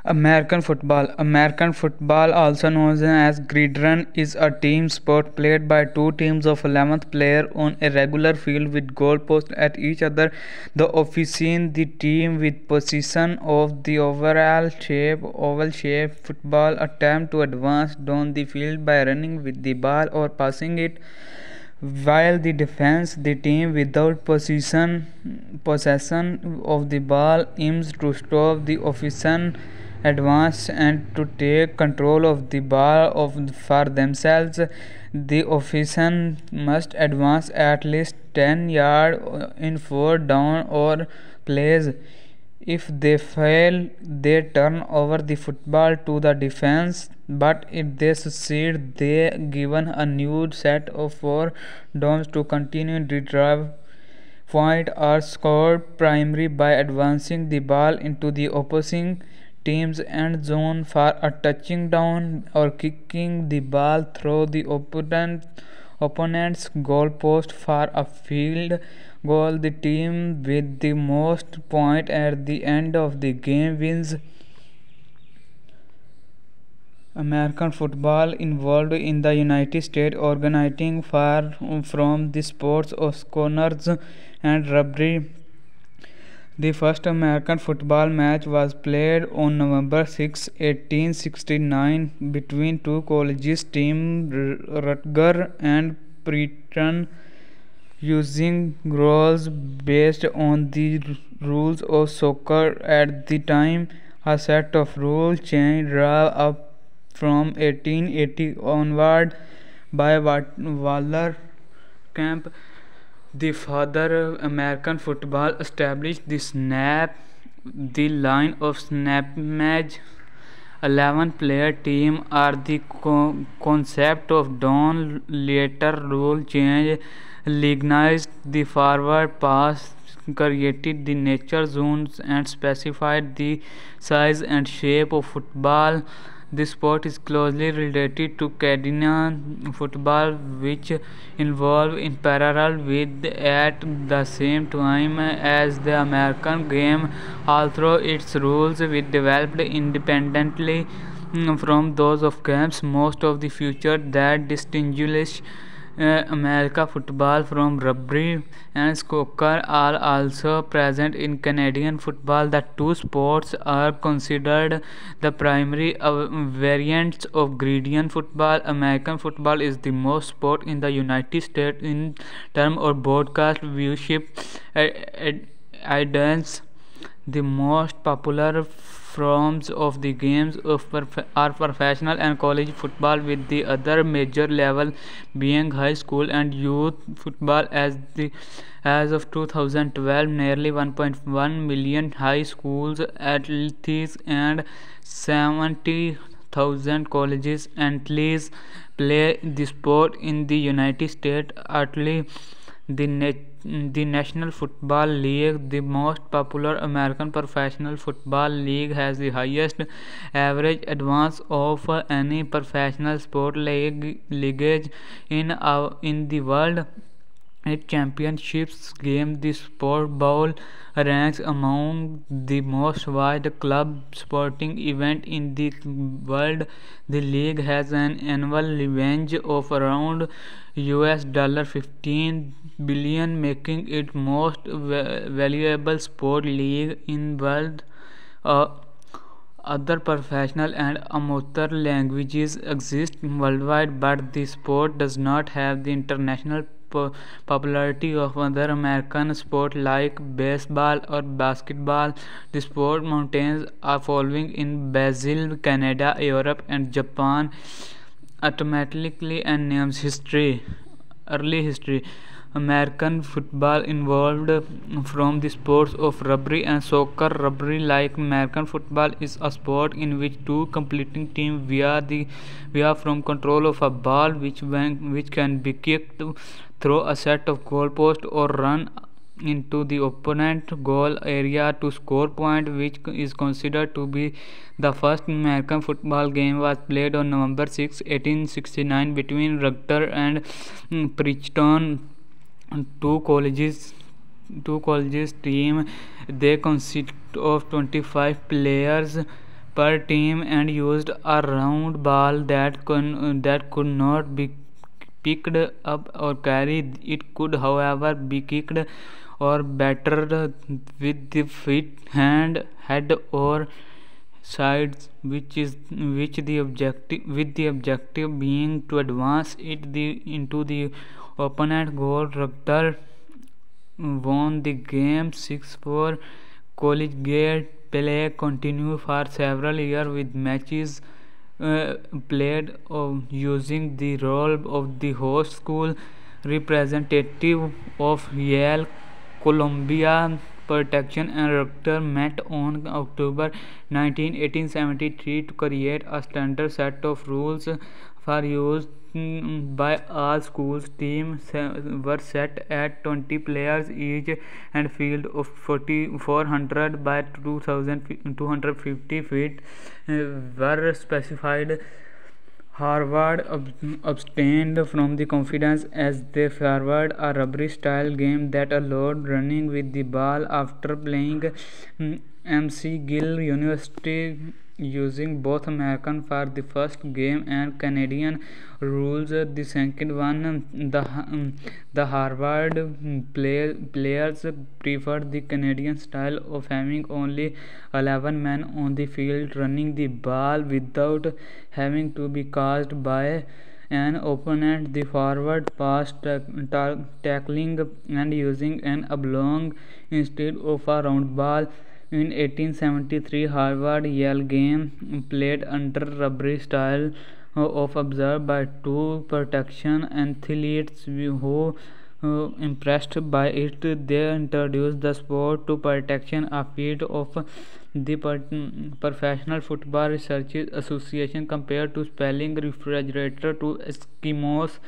American football, also known as gridiron, is a team sport played by two teams of 11th player on a regular field with goalposts at each other. The officiant, the team with possession of the oval shape football, attempt to advance down the field by running with the ball or passing it, while the defense, the team without possession of the ball, aims to stop the opposition advance and to take control of the ball for themselves. The opposition must advance at least 10 yards in four down or plays. If they fail, they turn over the football to the defense, but if they succeed, they are given a new set of four downs to continue the drive. Points are scored primarily by advancing the ball into the opposing team's end zone for a touching down or kicking the ball through the opponent's goalpost for a field goal. The team with the most points at the end of the game wins. American football involved in the United States, originating far from the sports of corners and rugby. The first American football match was played on November 6, 1869 between two colleges teams Rutgers and Princeton, using rules based on the rules of soccer at the time. A set of rules changed up from 1880 onward by Waller Camp. The father American football established the line of scrimmage. 11-player team are the concept of Don. Later rule change legalized the forward pass, created the nature zones, and specified the size and shape of football. This sport is closely related to Canadian football, which evolved in parallel with at the same time as the American game, although its rules were developed independently from those of games. Most of the features that distinguish American football from rugby and soccer are also present in Canadian football. The two sports are considered the primary variants of gridiron football. American football is the most sport in the United States in terms of broadcast viewership audience. The most popular forms of the games are professional and college football, with the other major level being high school and youth football. As of 2012, nearly 1.1 million high schools athletes and 70,000 colleges athletes play the sport in the United States. The National Football League, the most popular American professional football league, has the highest average advance of any professional sport league in the world. At championships game, the Super Bowl ranks among the most watched club sporting event in the world. The league has an annual revenue of around $15 billion, making it most valuable sport league in world. Other professional and amateur languages exist worldwide, but the sport does not have the international popularity of other American sports like baseball or basketball. The sport maintains a following in Brazil, Canada, Europe, and Japan. Automatically and names early history. American football evolved from the sports of rugby and soccer. Rugby, like American football, is a sport in which two competing teams via from control of a ball which can be kicked through a set of goalposts or run into the opponent goal area to score point, which is considered to be the first American football game. Was played on November 6, 1869 between Rutgers and Princeton, two colleges team. They consist of 25 players. per team and used a round ball that could not be picked up or carried. It could, however, be kicked or battered with the feet, hand, head, or sides, with the objective being to advance into the opponent goal. Rugby won the game 6-4. Collegiate play continued for several years with matches played using the role of the host school representative of Yale. Columbia Protection and Rugby met on October 19, 1873 to create a standard set of rules for use by all schools. Teams were set at 20 players each and field of 400 by 250 feet were specified. Harvard abstained from the confidence as they favored a rugby-style game that allowed running with the ball. After playing McGill University using both American for the first game and Canadian rules the second one, the Harvard players preferred the Canadian style of having only 11 men on the field running the ball without having to be caused by an opponent. The forward pass tackling and using an oblong instead of a round ball. In 1873, Harvard-Yale game played under rugby style of observed by two protection athletes who impressed by it. They introduced the sport to protection, a field of the Professional Football Research Association compared to spelling refrigerator to Eskimos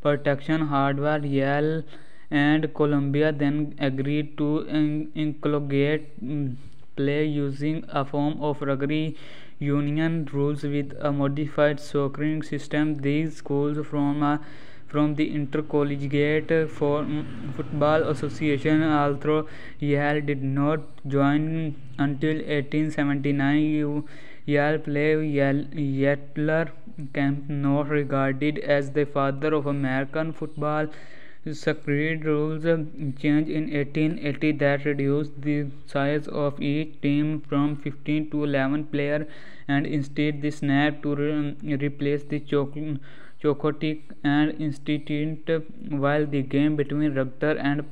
protection. Harvard, Yale, and Columbia then agreed to inculcate play using a form of rugby union rules with a modified scoring system. These schools from the Intercollegiate Football Association, although Yale did not join until 1879. Yale player Yettler Camp regarded as the father of American football. Screed rules changed in 1880 that reduced the size of each team from 15 to 11 players and instead the snap to replace the chocotic and institute. While the game between Rugby and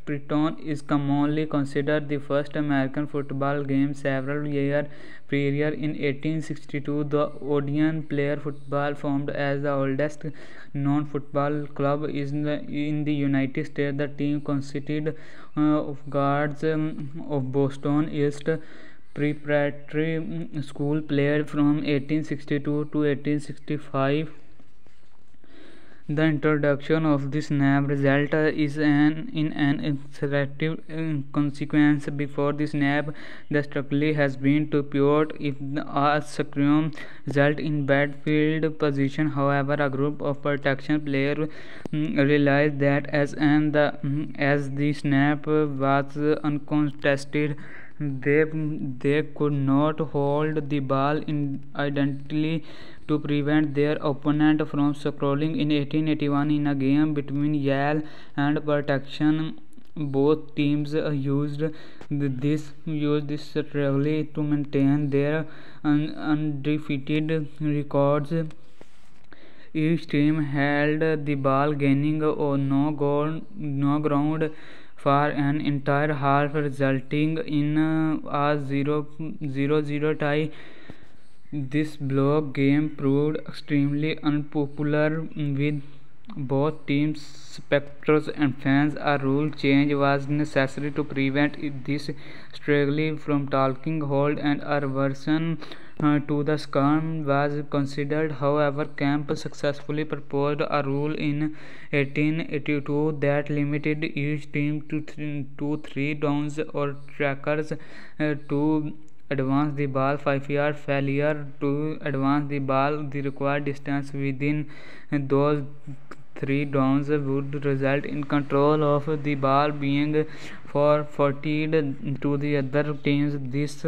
Breton is commonly considered the first American football game, several years prior in 1862 the Odeon Player Football formed as the oldest known football club in the United States. The team consisted of guards of Boston East Preparatory School, played from 1862 to 1865. The introduction of the snap result is in an iterative consequence. Before the snap, the strategy has been to put if a scrum result in bad field position. However, a group of protection players realized that as the snap was uncontested, they could not hold the ball identically to prevent their opponent from scoring. In 1881, in a game between Yale and Protection, both teams used this strategy to maintain their undefeated records. Each team held the ball, gaining no ground for an entire half, resulting in a 0-0 tie. This block game proved extremely unpopular with both teams' spectators and fans. A rule change was necessary to prevent this strategy from taking hold, and a reversion to the scrum was considered. However, Camp successfully proposed a rule in 1882 that limited each team to 3 downs or trackers to advance the ball 5 yards. Failure to advance the ball the required distance within those 3 downs would result in control of the ball being forfeited to the other teams. This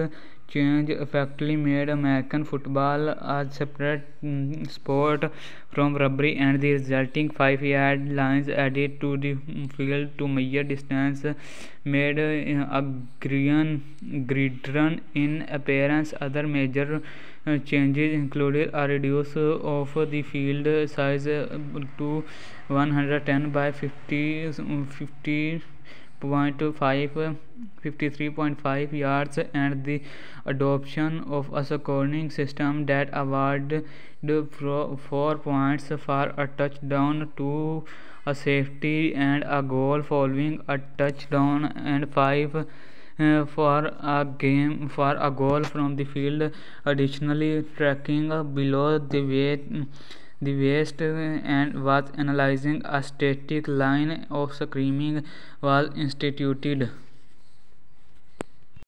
change effectively made American football a separate sport from rugby, and the resulting 5-yard lines added to the field to measure distance made a gridiron in appearance. Other major changes included a reduce of the field size to 110 by 53.5 yards, and the adoption of a scoring system that awarded 4 points for a touchdown, 2 a safety and a goal following a touchdown, and 5 for a goal from the field. Additionally, tracking below the waist and was analyzing a static line of screaming was instituted.